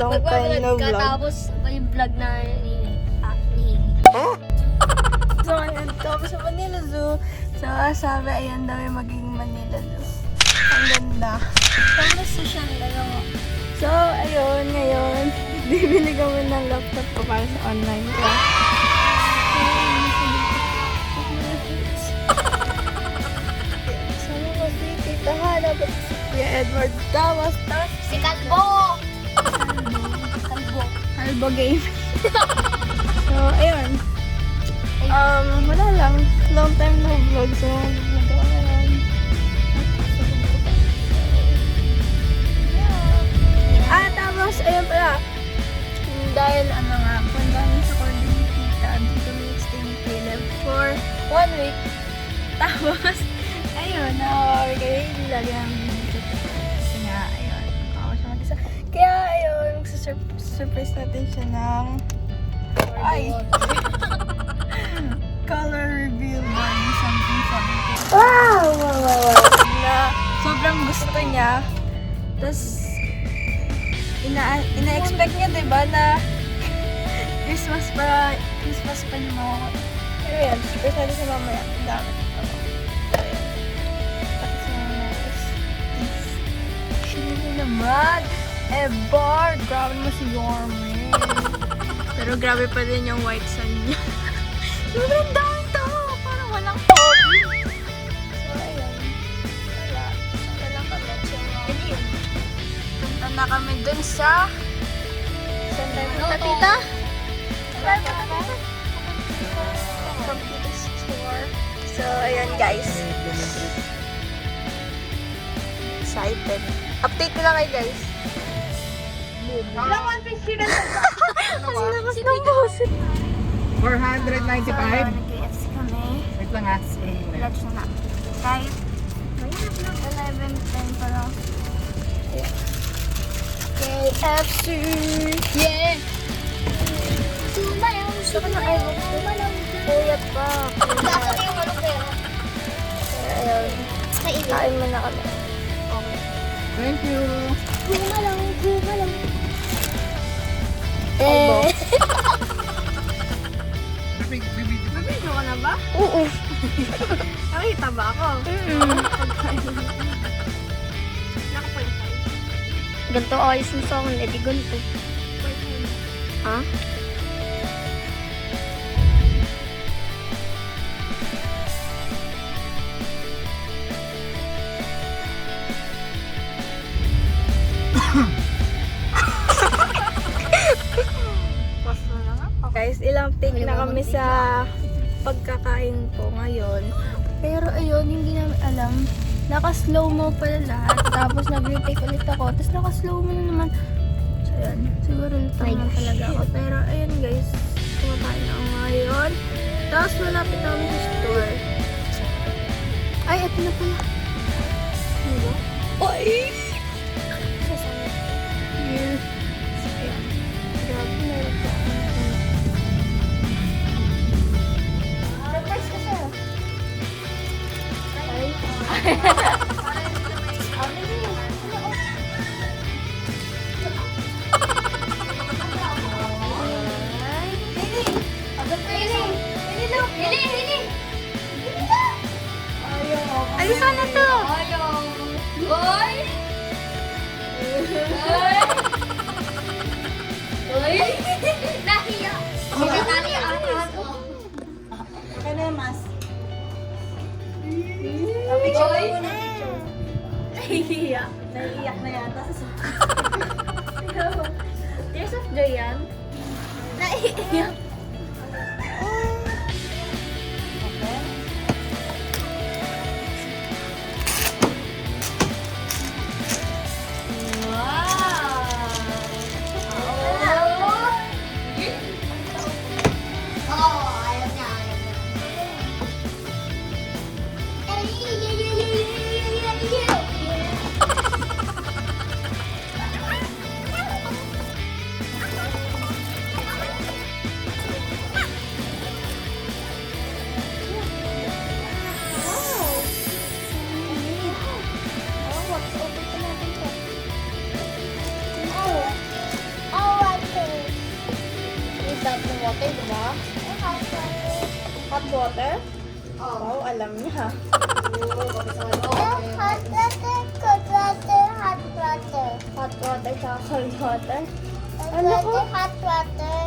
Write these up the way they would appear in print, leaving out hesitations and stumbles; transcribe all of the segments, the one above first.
long time na vlog. Katapos may vlog na ni So, ayan, tapos sa Manila Zoo. So, sabi, ayan daw yung maging Manila Zoo. Ang ganda. Kamusta siya nila mo? So, ayun, ngayon, bibili kami ng laptop ko para sa online class. Sama ko si Tita Hana, ba't si Kuya Edward Tawas, tapos Si Kalbo! Kalbo Game. So, ayun. Wala lang. Long time no vlog, so nagawa na lang. Tapos, ayun pala. Dahil punta kami sa Corday ni Tita, dito kami stay ni Caleb for 1 week. Tapos, ayun, nakakawari kayo. Hindi lagi namin dito. Kasi nga, ayun, ako siya mag-isa. Kaya, ayun, surprise natin siya ng color reveal body, something. Wow! Na sobrang gusto niya. Tapos, ina-expect niya, diba, na Christmas pa niya makuha. Pero yan, surprise natin sa mamaya. Ang dami. Tapos sa mamaya is this. Sino naman? Bar! Grabe mo si Yorme. Pero grabe pa din yung white sun niya. Sobrang dami to! Parang walang hobby. So, ayun. Wala lang kami. Ayun. Punta na kami dun sa... Saan tayo punta, Tita? Saan tayo punta, Tita? From Tita's store. So, ayun guys. Excited. Update ko lang kayo guys. Ilang 1 piece chicken Kasi lakas ng boses. 495. Nag-KFC kami. Wait lang ha. Lunch na na. Kahit mahirap lang 11:10 pa lang. Ayan. KFC! Yeah! Sumayaw! Gusto ko na ayaw. Puyat pa. Lasa na yung manok na Ayun. Kainin. Kain mo na kami. Okay. Thank you. Kumalaw! Albo. Bibidyo ka na ba? Oo. Nakita ba ako? Ganto ayos mo sa akin, edi ganto. Ha? Guys, ilang take na kami sa pagkakain ko ngayon. Pero ayun, hindi namin alam. Naka-slow mo pala lahat. Tapos nag-retake ulit ako. Tapos naka-slow mo na naman. So ayun, siguro lutang lang talaga ako. Pero ayun guys, kumakain na ako ngayon. Tapos malapit na kami sa store. Ay, ito na pala. Ano ba? Ay! Sasama. Here. So ayun. Grabe na rin ako. Surprise ka siya. Ay, sana to? Oy! Oy! Nahiya! Sinatali ang ako. Kaya na yung mas. Oy! Nahihiyak. Nahihiyak na yata sa Tears of joy yan. Nahiya! tap ng water, di ba? Hot water? Wow, alam niya. Hot water tsaka cold water. Ano ko? Hot water.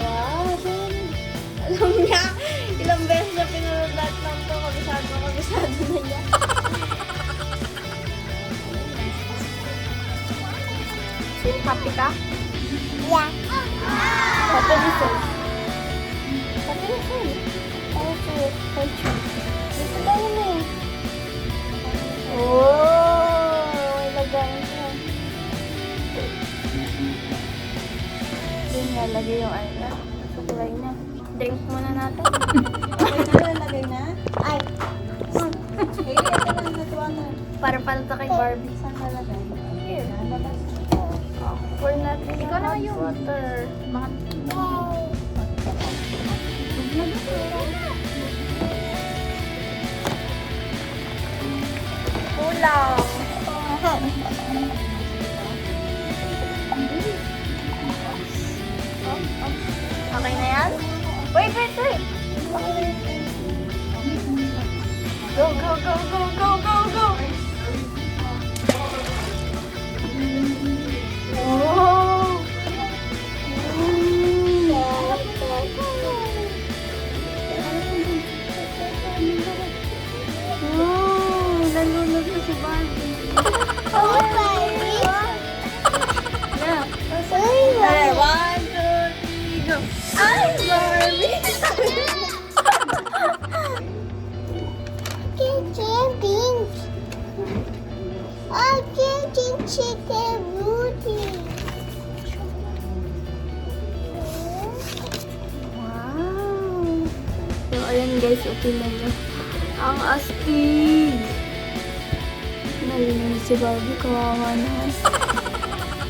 Wow, alam niya. Ilang beses na pinunod lahat ng to. Kabisado na niya. Happy ka? Yeah. Happy listen. Happy listen. Hold you. Dito tayo na eh. Oh, ilagayin siya. Doon nga, lagay yung ano na. Sukulay na. Drink muna natin. Lagay na. Ay. Eh, ito na natuwa na. Para palta kay Barbie. Saan ka lagay? Here. Lalabas. Pour natin Ikaw yung naman hot yung- water. Kulang. Okay na yan? Wait. Go. Oh. Oh, nalunod na si Barbie. Oh, Barbie. Yeah. Ay, Okay, 1, 2, 3, go. Ay, Barbie! Chicken. Oh, chicken booty. Wow! So, ayan guys, tingnan nyo. Ang astig! Nalunod si Barbie, kawawa naman.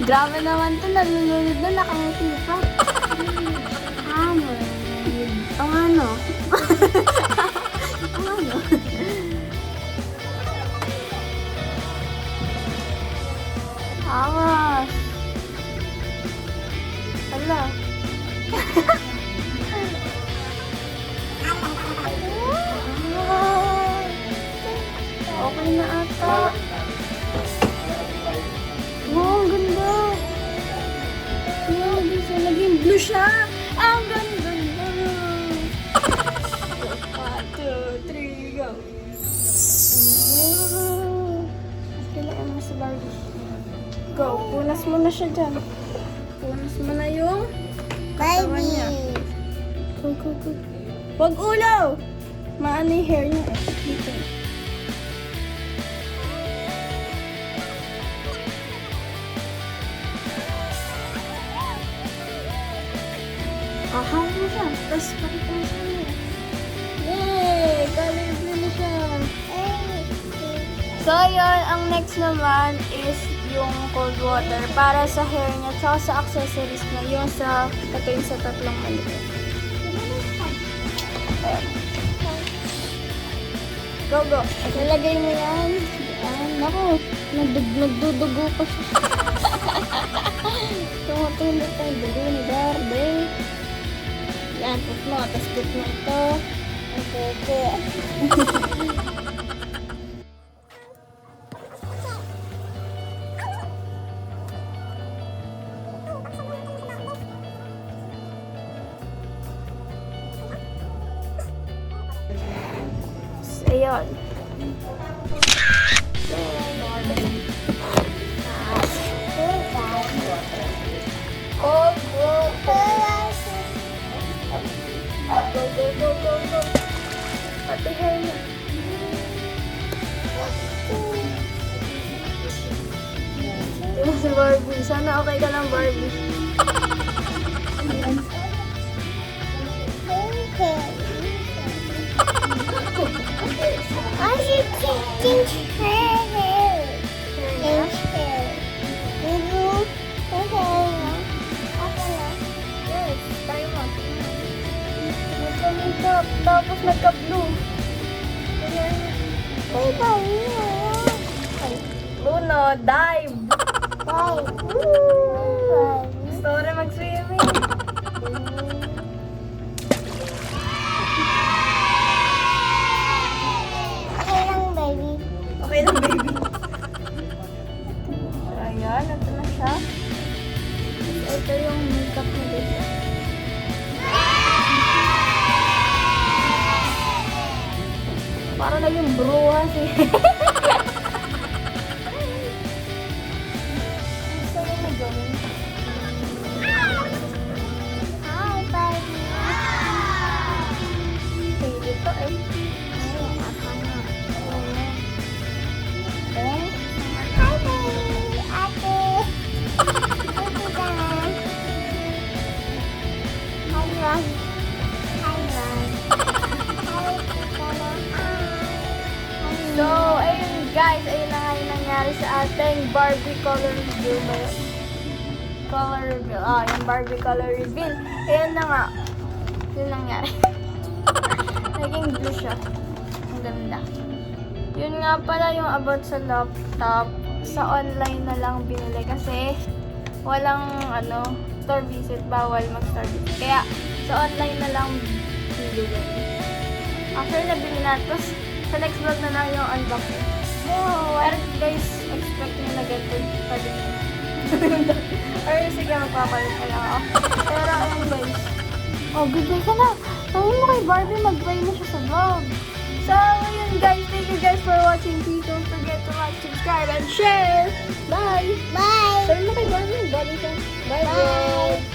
Grabe naman to, nalunod na, nakangiti pa. Ang ano? Ang ano? Awas! Hala. Okay na ata. Wow, ang ganda. Wow, gusto, naging blue siya. Ang ganda na. 1, 2, 3, go. Wow. Kailangan mo sa Barbie. Go, punas mo na siya dyan. Punas mo na yung katawan niya. Go. Huwag ulaw! Maano yung hair niya eh. Dito. Ahang mo siya. Tapos pakita mo siya niya. Yay! Color blue na siya. So, yun. Ang next naman is yung cold water para sa hair niya tsaka sa accessories na yung sa ito yung sa tatlong maliit. Ayan. Go. Nalagay mo yan. Naku, nagdudugo pa siya. Tumutulog tayo dugo ni Barbie. Yan, put mo. Tapos put mo ito. Okay. Ayun. Cold water. Go. Pati hair niya. Ito si Barbie. Sana okay ka lang, Barbie. I should change hair. Change hair. nagka-blue. Ayan. Ay, Bruno, dive! Gusto ko rin mag-swimming. Okay lang, baby. So, ayan. Ito na siya. Ito yung makeup na dito. Para naging bruhas eh. Gusto mo na gawin? Pili to eh. So, ayun guys, ayun na nga yung nangyari sa ating Barbie color reveal ba yun? Color reveal. Yung Barbie color reveal. Ayun na nga. Yun nangyari. Naging blue siya. Ang ganda. Yun nga pala yung about sa laptop. Sa online na lang binili kasi walang store visit. Bawal mag-store visit. Kaya sa online na lang binili. After nabili na, tapos sa next vlog na lang yung unboxing. Pero guys, expect nyo na ganito pa din. Or sige, magpapalit na lang ako. Pero ayun guys. Oh, goodbye ka na. Sabi mo kay Barbie, mag-bye na siya sa vlog. So, ayun guys. Thank you guys for watching. Please don't forget to like, subscribe, and share. Bye! Bye! Sabi mo kay Barbie, mag-bye siya. Bye, bye!